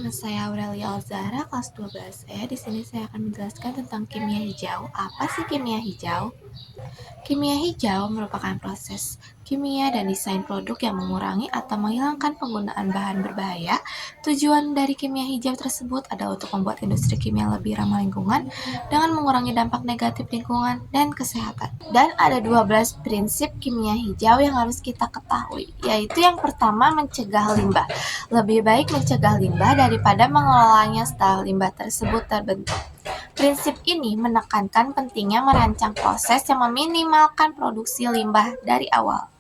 Nama saya Aurelia Alzara, kelas 12E. Di sini saya akan menjelaskan tentang kimia hijau. Apa sih kimia hijau? Kimia hijau merupakan proses kimia dan desain produk yang mengurangi atau menghilangkan penggunaan bahan berbahaya. Tujuan dari kimia hijau tersebut adalah untuk membuat industri kimia lebih ramah lingkungan dengan mengurangi dampak negatif lingkungan dan kesehatan. Dan ada 12 prinsip kimia hijau yang harus kita ketahui, yaitu yang pertama, mencegah limbah. Lebih baik mencegah limbah daripada mengelolanya setelah limbah tersebut terbentuk. Prinsip ini menekankan pentingnya merancang proses yang meminimalkan produksi limbah dari awal.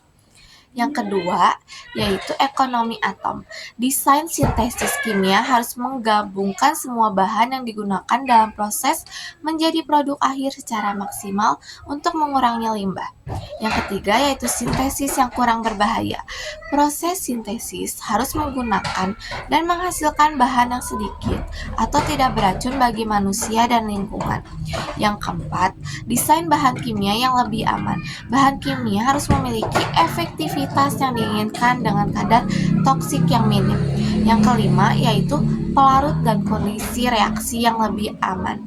Yang kedua, yaitu ekonomi atom. Desain sintesis kimia harus menggabungkan semua bahan yang digunakan dalam proses menjadi produk akhir secara maksimal untuk mengurangi limbah. Yang ketiga, yaitu sintesis yang kurang berbahaya. Proses sintesis harus menggunakan dan menghasilkan bahan yang sedikit atau tidak beracun bagi manusia dan lingkungan. Yang keempat, desain bahan kimia yang lebih aman. Bahan kimia harus memiliki efektivitas yang diinginkan dengan kadar toksik yang minim. Yang kelima, yaitu pelarut dan kondisi reaksi yang lebih aman.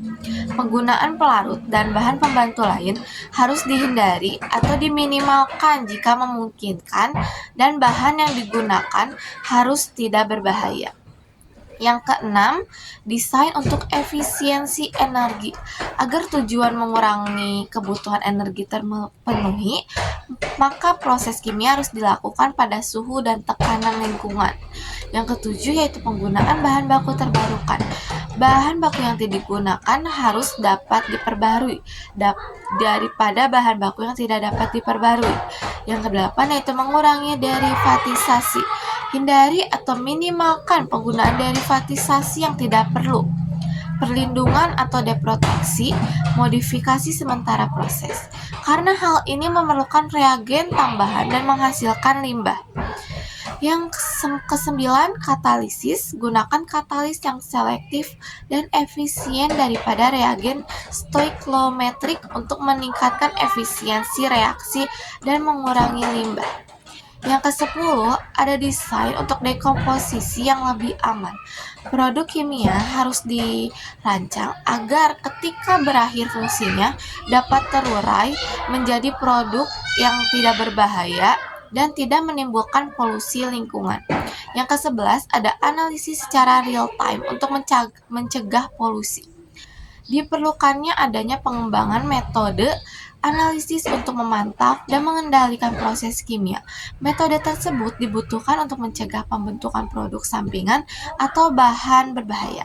Penggunaan pelarut dan bahan pembantu lain harus dihindari atau diminimalkan jika memungkinkan, dan bahan yang digunakan harus tidak berbahaya. Yang keenam, desain untuk efisiensi energi. Agar tujuan mengurangi kebutuhan energi terpenuhi, maka proses kimia harus dilakukan pada suhu dan tekanan lingkungan. Yang ketujuh, yaitu penggunaan bahan baku terbarukan. Bahan baku yang digunakan harus dapat diperbarui daripada bahan baku yang tidak dapat diperbarui. Yang kedelapan, yaitu mengurangi derivatisasi. Hindari atau minimalkan penggunaan derivatisasi yang tidak perlu. Perlindungan atau deproteksi, modifikasi sementara proses, karena hal ini memerlukan reagen tambahan dan menghasilkan limbah. Yang kesembilan, katalisis. Gunakan katalis yang selektif dan efisien daripada reagen stoikiometrik untuk meningkatkan efisiensi reaksi dan mengurangi limbah. Yang ke-10, ada desain untuk dekomposisi yang lebih aman. Produk kimia harus dirancang agar ketika berakhir fungsinya dapat terurai menjadi produk yang tidak berbahaya dan tidak menimbulkan polusi lingkungan. Yang ke-11, ada analisis secara real time untuk mencegah polusi. Diperlukannya adanya pengembangan metode analisis untuk memantau dan mengendalikan proses kimia. Metode tersebut dibutuhkan untuk mencegah pembentukan produk sampingan atau bahan berbahaya.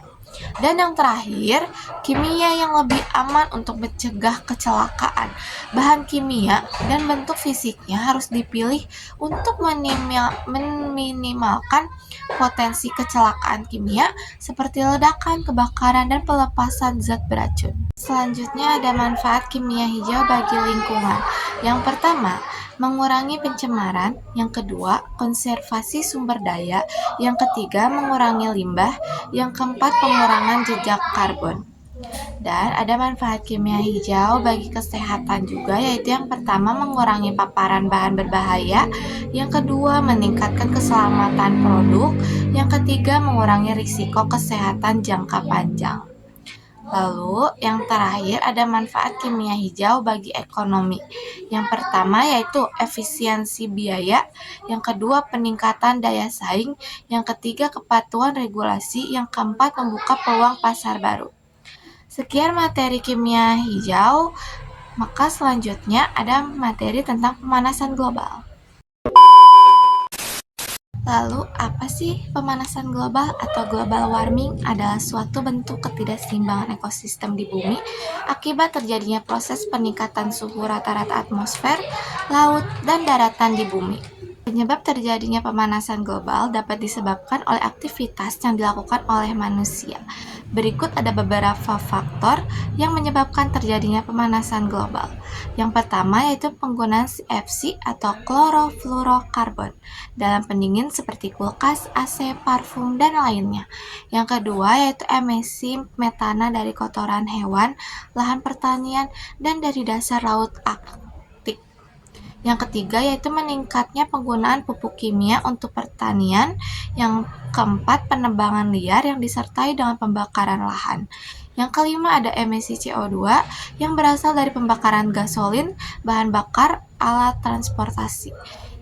Dan yang terakhir, kimia yang lebih aman untuk mencegah kecelakaan. Bahan kimia dan bentuk fisiknya harus dipilih untuk meminimalkan potensi kecelakaan kimia seperti ledakan, kebakaran, dan pelepasan zat beracun. Selanjutnya ada manfaat kimia hijau bagi lingkungan. Yang pertama, mengurangi pencemaran. Yang kedua, konservasi sumber daya. Yang ketiga, mengurangi limbah. Yang keempat, pengurangan jejak karbon. Dan ada manfaat kimia hijau bagi kesehatan juga, yaitu yang pertama, mengurangi paparan bahan berbahaya. Yang kedua, meningkatkan keselamatan produk. Yang ketiga, mengurangi risiko kesehatan jangka panjang. Lalu, yang terakhir ada manfaat kimia hijau bagi ekonomi. Yang pertama, yaitu efisiensi biaya. Yang kedua, peningkatan daya saing. Yang ketiga, kepatuhan regulasi. Yang keempat, membuka peluang pasar baru. Sekian materi kimia hijau, maka selanjutnya ada materi tentang pemanasan global. Lalu, apa sih pemanasan global atau global warming? Adalah suatu bentuk ketidakseimbangan ekosistem di bumi akibat terjadinya proses peningkatan suhu rata-rata atmosfer, laut, dan daratan di bumi. Penyebab terjadinya pemanasan global dapat disebabkan oleh aktivitas yang dilakukan oleh manusia. Berikut ada beberapa faktor yang menyebabkan terjadinya pemanasan global. Yang pertama, yaitu penggunaan CFC atau klorofluorokarbon dalam pendingin seperti kulkas, AC, parfum, dan lainnya. Yang kedua, yaitu emisi metana dari kotoran hewan, lahan pertanian, dan dari dasar laut Arktik. Yang ketiga yaitu meningkatnya penggunaan pupuk kimia untuk pertanian. Yang keempat, penebangan liar yang disertai dengan pembakaran lahan. Yang kelima ada emisi CO2 yang berasal dari pembakaran gasolin, bahan bakar, alat transportasi.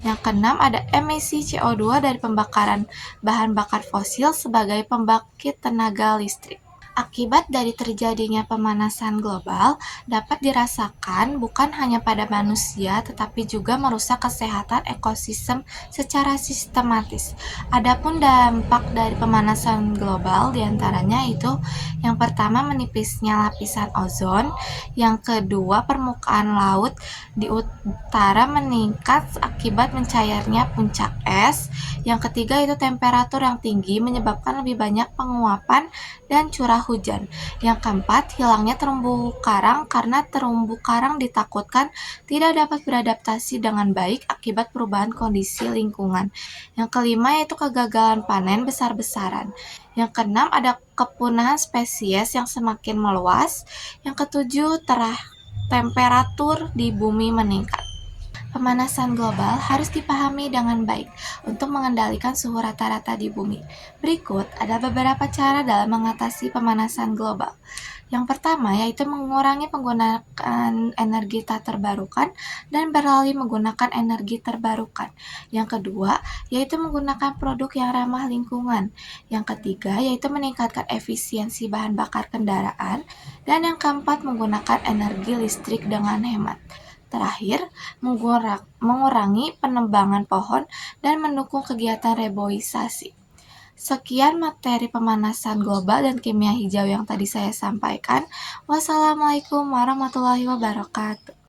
Yang keenam ada emisi CO2 dari pembakaran bahan bakar fosil sebagai pembangkit tenaga listrik. Akibat dari terjadinya pemanasan global dapat dirasakan bukan hanya pada manusia tetapi juga merusak kesehatan ekosistem secara sistematis. Adapun dampak dari pemanasan global diantaranya itu yang pertama menipisnya lapisan ozon, yang kedua permukaan laut di utara meningkat akibat mencairnya puncak es, yang ketiga itu temperatur yang tinggi menyebabkan lebih banyak penguapan dan curah hujan. Yang keempat, hilangnya terumbu karang karena terumbu karang ditakutkan tidak dapat beradaptasi dengan baik akibat perubahan kondisi lingkungan. Yang kelima yaitu kegagalan panen besar-besaran. Yang keenam ada kepunahan spesies yang semakin meluas. Yang ketujuh, temperatur di bumi meningkat. Pemanasan global harus dipahami dengan baik untuk mengendalikan suhu rata-rata di bumi. Berikut ada beberapa cara dalam mengatasi pemanasan global. Yang pertama yaitu mengurangi penggunaan energi tak terbarukan dan beralih menggunakan energi terbarukan. Yang kedua yaitu menggunakan produk yang ramah lingkungan. Yang ketiga yaitu meningkatkan efisiensi bahan bakar kendaraan. Dan yang keempat menggunakan energi listrik dengan hemat. Terakhir, mengurangi penebangan pohon dan mendukung kegiatan reboisasi. Sekian materi pemanasan global dan kimia hijau yang tadi saya sampaikan. Wassalamualaikum warahmatullahi wabarakatuh.